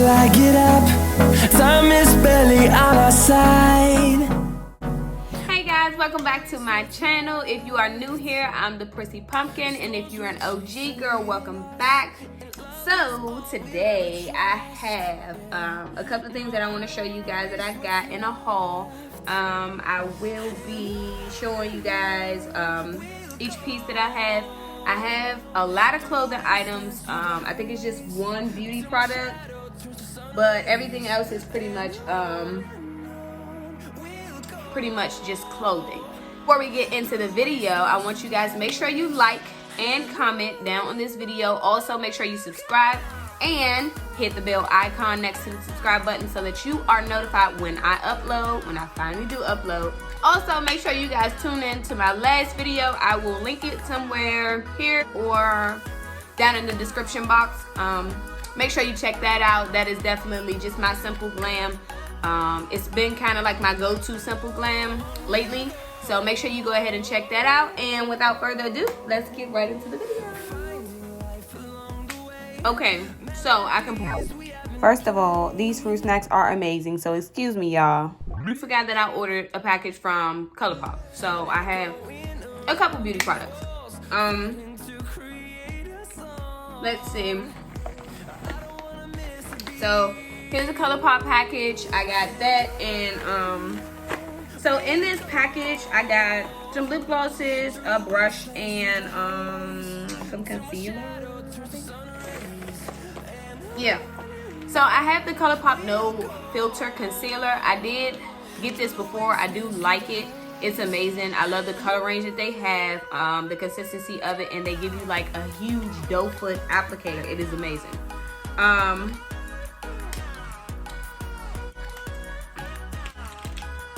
till I get up. Time is barely on our side. Hey guys, welcome back to my channel. If you are new here, I'm the PrissyyPumpkin, and if you're an OG girl, welcome back. So today I have a couple of things that I want to show you guys that I got in a haul. I will be showing you guys each piece that I have. I have a lot of clothing items. I think it's just one beauty product, but everything else is pretty much just clothing. Before we get into the video, I want you guys to make sure you like and comment down on this video. Also, make sure you subscribe and hit the bell icon next to the subscribe button so that you are notified when I upload, when I finally do upload. Also, make sure you guys tune in to my last video. I will link it somewhere here or down in the description box. Make sure you check that out. That is definitely just my simple glam. It's been kind of like my go-to simple glam lately. So make sure you go ahead and check that out. And without further ado, let's get right into the video. Okay, so I can pause. First of all, these fruit snacks are amazing. So excuse me, y'all. I forgot that I ordered a package from Colourpop. So I have a couple beauty products. Let's see. So here's a Colourpop package. I got that, and so in this package I got some lip glosses, a brush, and some concealer. Yeah. So I have the Colourpop No Filter Concealer. I did get this before. I do like it. It's amazing. I love the color range that they have, the consistency of it, and they give you like a huge doe foot applicator. It is amazing.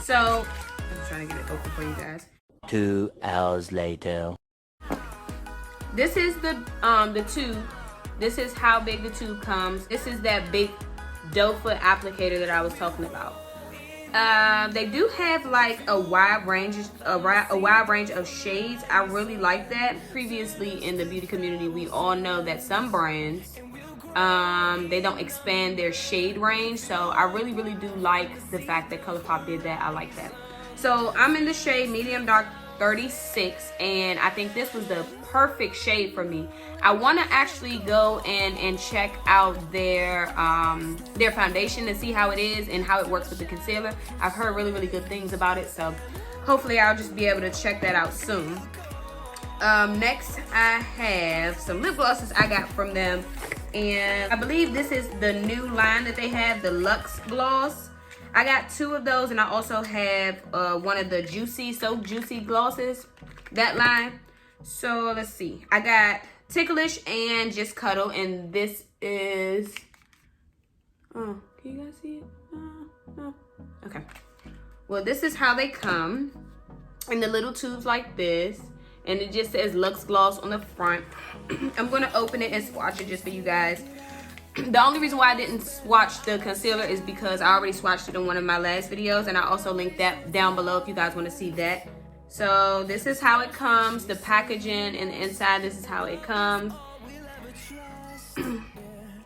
So I'm trying to get it open for you guys. 2 hours later. This is the tube. This is how big the tube comes. This is that big doe foot applicator that I was talking about. They do have like a wide range of shades. I really like that. Previously in the beauty community, we all know that some brands they don't expand their shade range. So I really do like the fact that Colourpop did that. I like that. So I'm in the shade medium dark 36, and I think this was the perfect shade for me. I want to actually go and check out their foundation to see how it is and how it works with the concealer. I've heard really good things about it, so hopefully I'll just be able to check that out soon. Next I have some lip glosses I got from them, and I believe this is the new line that they have, the Luxe Gloss. I got 2 of those, and I also have one of the So Juicy glosses, that line. So let's see. I got Ticklish and Just Cuddle, and this is, oh, can you guys see it? No. Okay. Well, this is how they come in the little tubes like this, and it just says Luxe Gloss on the front. I'm going to open it and swatch it just for you guys. The only reason why I didn't swatch the concealer is because I already swatched it in one of my last videos, and I also linked that down below if you guys want to see that. So this is how it comes, the packaging, and the inside, this is how it comes.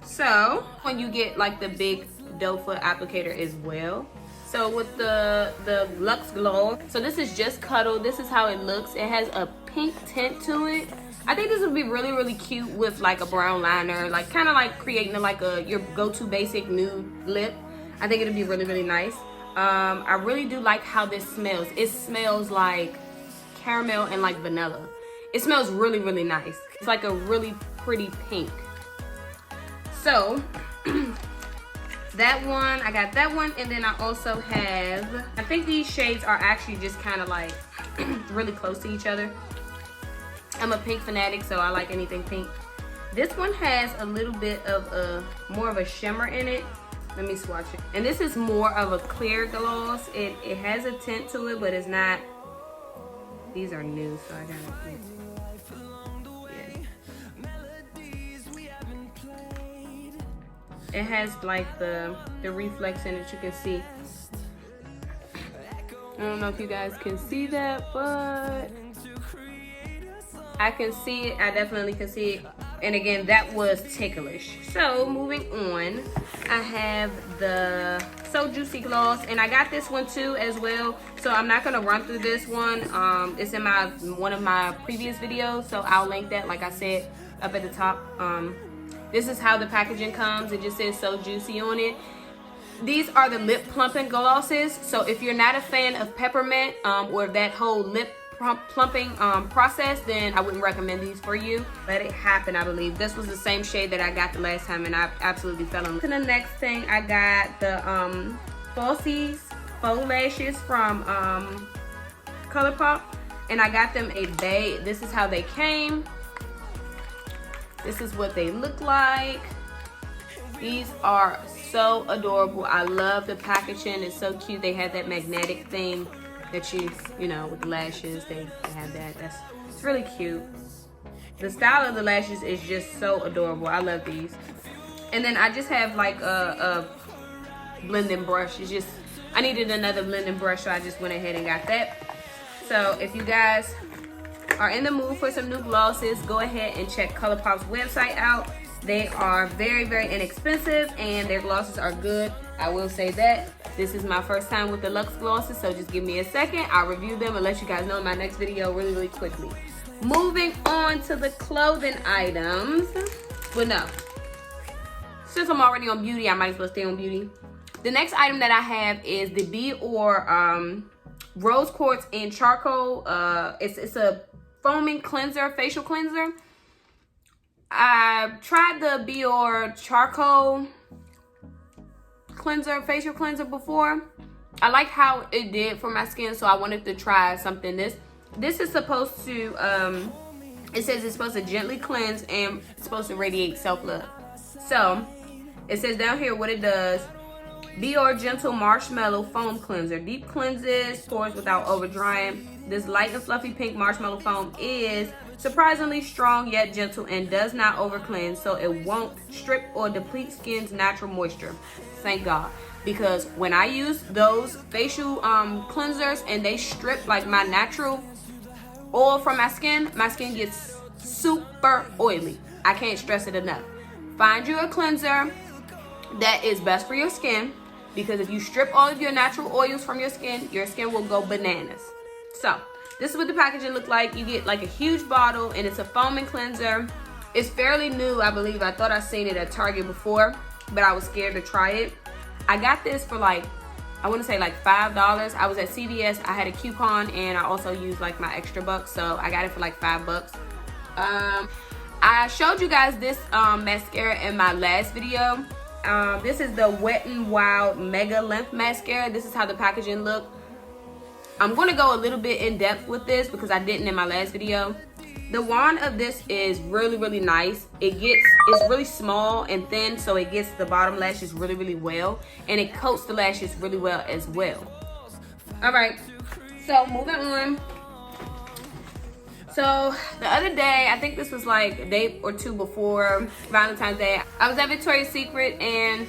So when you get like the big doe foot applicator as well. So with the Luxe Glow, so this is Just Cuddle. This is how it looks. It has a pink tint to it. I think this would be really cute with like a brown liner, like kind of like creating like your go-to basic nude lip. I think it'd be really nice. I really do like how this smells. It smells like caramel and like vanilla. It smells really nice. It's like a really pretty pink. So that one, I got that one, and then I also have, I think these shades are actually just kind of like really close to each other. I'm a pink fanatic, so I like anything pink. This one has a little bit of more of a shimmer in it. Let me swatch it. And this is more of a clear gloss. It has a tint to it, but it's not. These are new, so I gotta. Yeah. It has like the reflex in it. You can see. I don't know if you guys can see that, but I can see it. I definitely can see it. And again, that was ticklish. So moving on, I have the So Juicy gloss, and I got this one too as well. So I'm not gonna run through this one. It's in one of my previous videos, so I'll link that, like I said, up at the top. This is how the packaging comes. It just says So Juicy on it. These are the lip plumping glosses. So if you're not a fan of peppermint or that whole lip plumping process, then I wouldn't recommend these for you. Let It Happen, I believe. This was the same shade that I got the last time, and I absolutely fell in love. To the next thing, I got the Falsies faux lashes from Colourpop, and I got them a bag. This is how they came. This is what they look like. These are so adorable. I love the packaging. It's so cute. They have that magnetic thing that you know, with the lashes, they have that. It's really cute. The style of the lashes is just so adorable. I love these. And then I just have like a blending brush. It's just, I needed another blending brush, so I just went ahead and got that. So if you guys are in the mood for some new glosses, go ahead and check Colourpop's website out. They are very, very inexpensive, and their glosses are good. I will say that. This is my first time with the Luxe glosses, so just give me a second. I'll review them and let you guys know in my next video really, really quickly. Moving on to the clothing items. Well, no. Since I'm already on beauty, I might as well stay on beauty. The next item that I have is the Biore Rose Quartz and Charcoal. It's a foaming cleanser, facial cleanser. I tried the Biore Charcoal cleanser, facial cleanser before. I liked how it did for my skin, so I wanted to try something. This is supposed to it says it's supposed to gently cleanse and it's supposed to radiate self-love. So it says down here what it does. Biore Gentle Marshmallow Foam Cleanser. Deep cleanses pores without over drying. This light and fluffy pink marshmallow foam is surprisingly strong yet gentle and does not over cleanse, so it won't strip or deplete skin's natural moisture. Thank God, because when I use those facial cleansers and they strip like my natural oil from my skin gets super oily. I can't stress it enough. Find you a cleanser that is best for your skin, because if you strip all of your natural oils from your skin will go bananas. So this is what the packaging look like. You get like a huge bottle, and it's a foaming cleanser. It's fairly new, I believe. I thought I seen it at Target before, but I was scared to try it. I got this for like, I want to say like $5. I was at CVS. I had a coupon, and I also used like my extra bucks, so I got it for like $5. I showed you guys this mascara in my last video. This is the Wet n Wild Mega Length Mascara. This is how the packaging look. I'm going to go a little bit in depth with this because I didn't in my last video. The wand of this is really, really nice. It's really small and thin, so it gets the bottom lashes really, really well, and it coats the lashes really well as well. All right, so moving on. So the other day, I think this was like a day or two before Valentine's Day, I was at Victoria's Secret and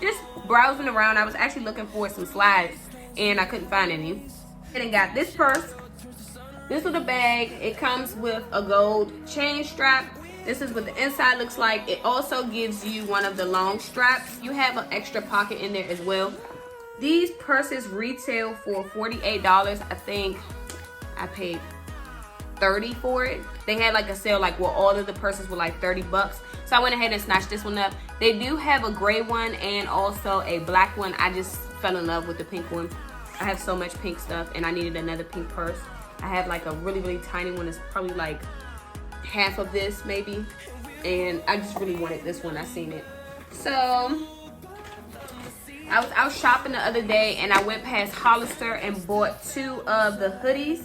just browsing around. I was actually looking for some slides, and I couldn't find any. And got this purse. This is the bag. It comes with a gold chain strap. This is what the inside looks like. It also gives you one of the long straps. You have an extra pocket in there as well. These purses retail for $48. I think I paid $30 for it. They had like a sale like where all of the purses were like $30. So I went ahead and snatched this one up. They do have a gray one and also a black one. I just fell in love with the pink one. I have so much pink stuff, and I needed another pink purse. I have like a really, really tiny one. It's probably like half of this maybe, and I just really wanted this one. I seen it. So I was out shopping the other day, and I went past Hollister and bought two of the hoodies.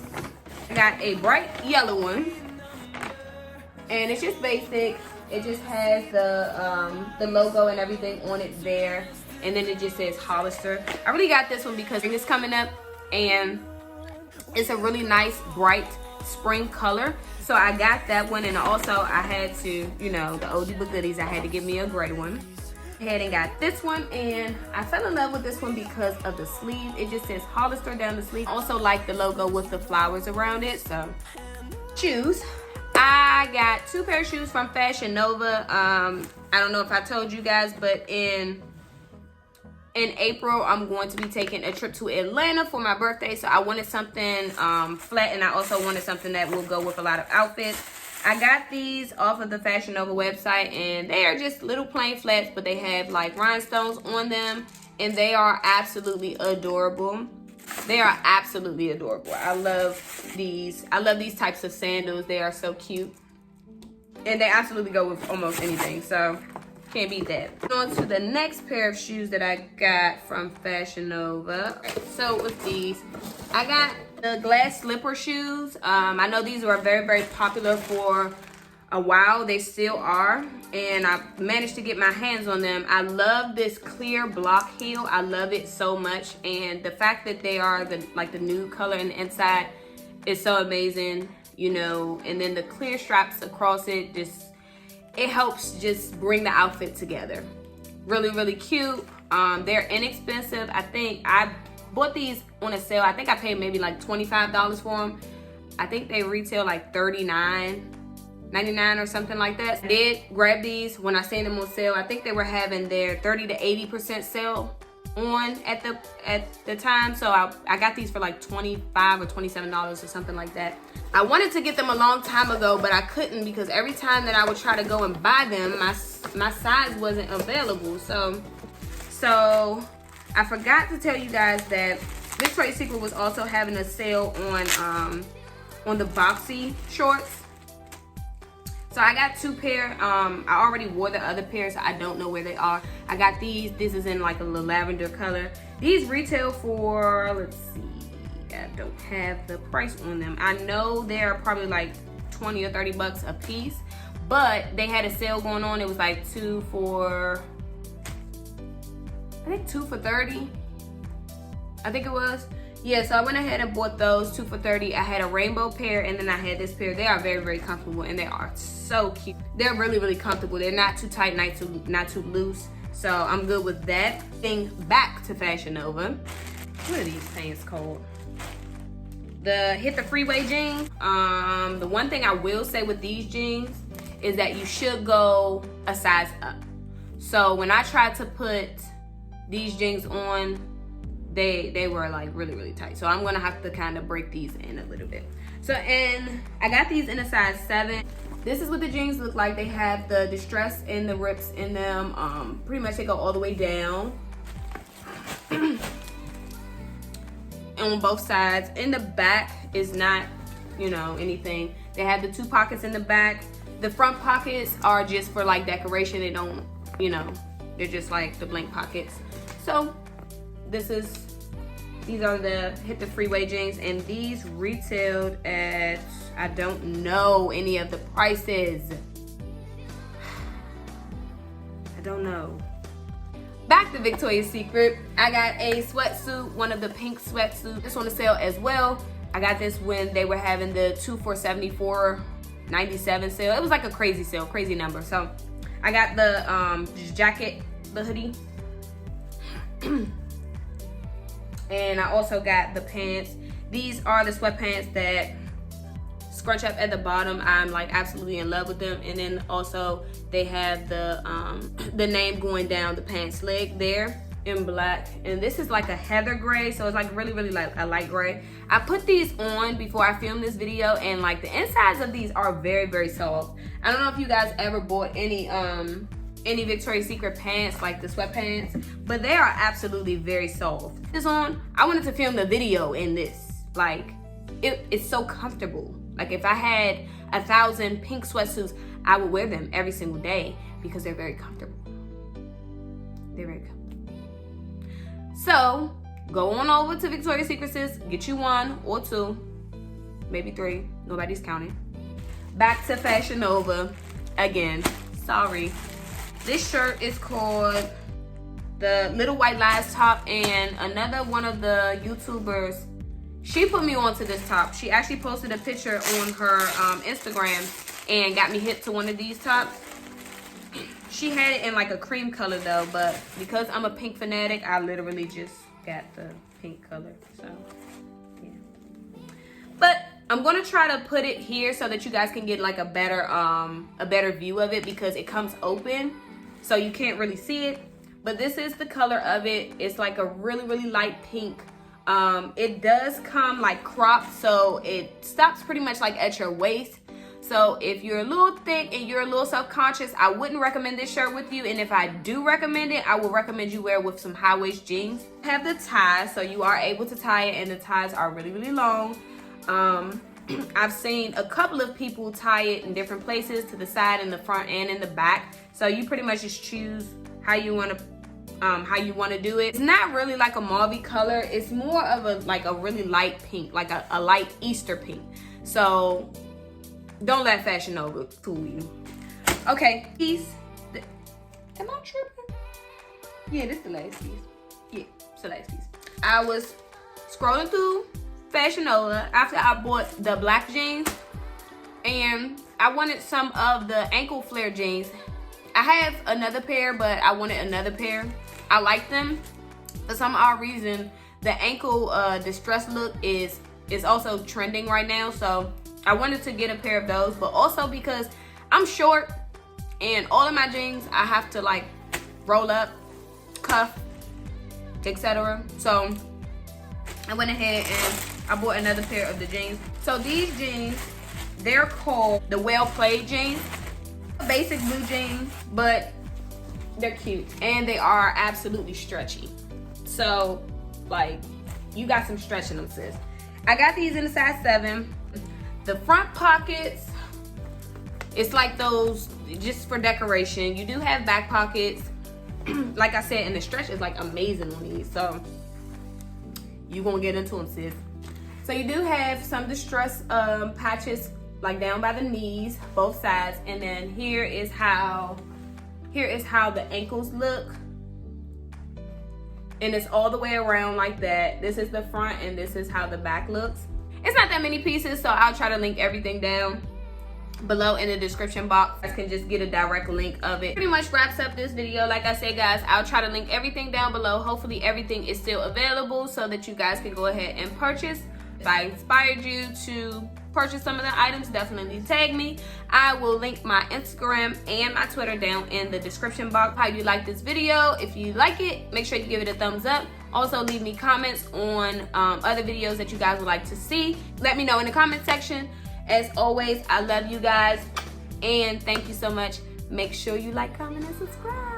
I got a bright yellow one, and it's just basic. It just has the logo and everything on it there, and then it just says Hollister. I really got this one because it's coming up, and it's a really nice bright spring color, so I got that one. And also I had to, you know, the oldie but goodies, I had to give me a gray one. Ahead and got this one, and I fell in love with this one because of the sleeve. It just says Hollister down the sleeve. Also like the logo with the flowers around it, so choose. I got 2 pair of shoes from Fashion Nova. I don't know if I told you guys, but in April, I'm going to be taking a trip to Atlanta for my birthday. So I wanted something flat, and I also wanted something that will go with a lot of outfits. I got these off of the Fashion Nova website, and they are just little plain flats, but they have like rhinestones on them, and they are absolutely adorable. They are absolutely adorable. I love these. I love these types of sandals. They are so cute, and they absolutely go with almost anything. So can't beat that. On to the next pair of shoes that I got from Fashion Nova. So with these, I got the glass slipper shoes. I know these were very, very popular for a while. They still are, and I managed to get my hands on them. I love this clear block heel. I love it so much, and the fact that they are the nude color in the inside is so amazing, you know. And then the clear straps across it, just it helps just bring the outfit together. Really, really cute. They're inexpensive. I think I bought these on a sale. I think I paid maybe like $25 for them. I think they retail like $39.99 or something like that. I did grab these when I seen them on sale. I think they were having their 30 to 80% sale on at the time. So I got these for like $25 or $27 or something like that. I wanted to get them a long time ago, but I couldn't because every time that I would try to go and buy them, my size wasn't available. So I forgot to tell you guys that Victoria's Secret was also having a sale on the Boxy shorts. So I got 2 pair. I already wore the other pair, so I don't know where they are. I got these. This is in like a little lavender color. These retail for, let's see, I don't have the price on them. I know they're probably like 20 or 30 bucks a piece, but they had a sale going on. It was like 2 for, I think 2 for 30. I think it was. Yeah, so I went ahead and bought those 2 for 30. I had a rainbow pair, and then I had this pair. They are very, very comfortable, and they are so cute. They're really, really comfortable. They're not too tight, not too loose. So I'm good with that. Thing back to Fashion Nova. What are these pants called? The Hit the Freeway jeans. The one thing I will say with these jeans is that you should go a size up. So when I tried to put these jeans on, they were like really, really tight. So I'm gonna have to kind of break these in a little bit. So, and I got these in a size 7. This is what the jeans look like. They have the distress and the rips in them. Pretty much they go all the way down. And on both sides. In the back is not, you know, anything. They have the 2 pockets in the back. The front pockets are just for like decoration. They don't, you know, they're just like the blank pockets. So these are the Hit the Freeway jeans, and these retailed at, I don't know any of the prices. I don't know. Back to Victoria's Secret. I got a sweatsuit, one of the pink sweatsuits. This on the sale as well. I got this when they were having the 2 for $74.97 sale. It was like a crazy sale, crazy number. So I got the jacket, the hoodie. And I also got the pants. These are the sweatpants that scrunch up at the bottom. I'm like absolutely in love with them. And then also they have the name going down the pants leg there in black. And this is like a heather gray, so it's like really, really like a light gray. I put these on before I filmed this video, and like the insides of these are very, very soft. I don't know if you guys ever bought any Victoria's Secret pants, like the sweatpants, but they are absolutely very soft. This on, I wanted to film the video in this. Like, it's so comfortable. Like if I had 1,000 pink sweatsuits, I would wear them every single day because they're very comfortable. They're very comfortable. So, go on over to Victoria's Secret, sis. Get you 1 or 2, maybe 3. Nobody's counting. Back to Fashion Nova again. Sorry. This shirt is called the Little White Lies top, and another one of the YouTubers, she put me onto this top. She actually posted a picture on her Instagram and got me hip to one of these tops. She had it in like a cream color though, but because I'm a pink fanatic, I literally just got the pink color. So yeah. But I'm gonna try to put it here so that you guys can get like a better view of it, because it comes open so you can't really see it. But this is the color of it. It's like a really light pink. It does come like cropped, so it stops pretty much like at your waist. So if you're a little thick and you're a little self-conscious, I wouldn't recommend this shirt with you. And if I do recommend it, I will recommend you wear it with some high-waist jeans. I have the ties, so you are able to tie it, and the ties are really long. I've seen a couple of people tie it in different places, to the side, in the front, and in the back. So you pretty much just choose how you want to do it. It's not really like a mauve color. It's more of a really light pink, like a light Easter pink. So don't let Fashion Nova fool you. Okay, piece. Am I tripping? Yeah, this is the last piece. Yeah, it's the last piece. I was scrolling through Fashion Nova after I bought the black jeans, and I wanted some of the ankle flare jeans. I have another pair, but I wanted another pair. I like them. For some odd reason, the ankle distress look is also trending right now, so I wanted to get a pair of those. But also because I'm short, and all of my jeans I have to like roll up, cuff, etc. So I went ahead and I bought another pair of the jeans. So these jeans, they're called the Well Played jeans. Basic blue jeans, but they're cute, and they are absolutely stretchy. So like, you got some stretch in them, sis. I got these in a size 7. The front pockets, it's like those just for decoration. You do have back pockets, like I said, and the stretch is like amazing on these, so you gonna get into them, sis. So you do have some distress patches like down by the knees, both sides, and then here is how the ankles look, and it's all the way around like that. This is the front, and this is how the back looks. It's not that many pieces, so I'll try to link everything down below in the description box. You guys can just get a direct link of it. Pretty much wraps up this video. Like I said, guys, I'll try to link everything down below. Hopefully everything is still available so that you guys can go ahead and purchase. If I inspired you to purchase some of the items, definitely tag me. I will link my Instagram and my Twitter down in the description box. How you like this video? If you like it, make sure you give it a thumbs up. Also leave me comments on other videos that you guys would like to see. Let me know in the comment section. As always, I love you guys, and thank you so much. Make sure you like, comment, and subscribe.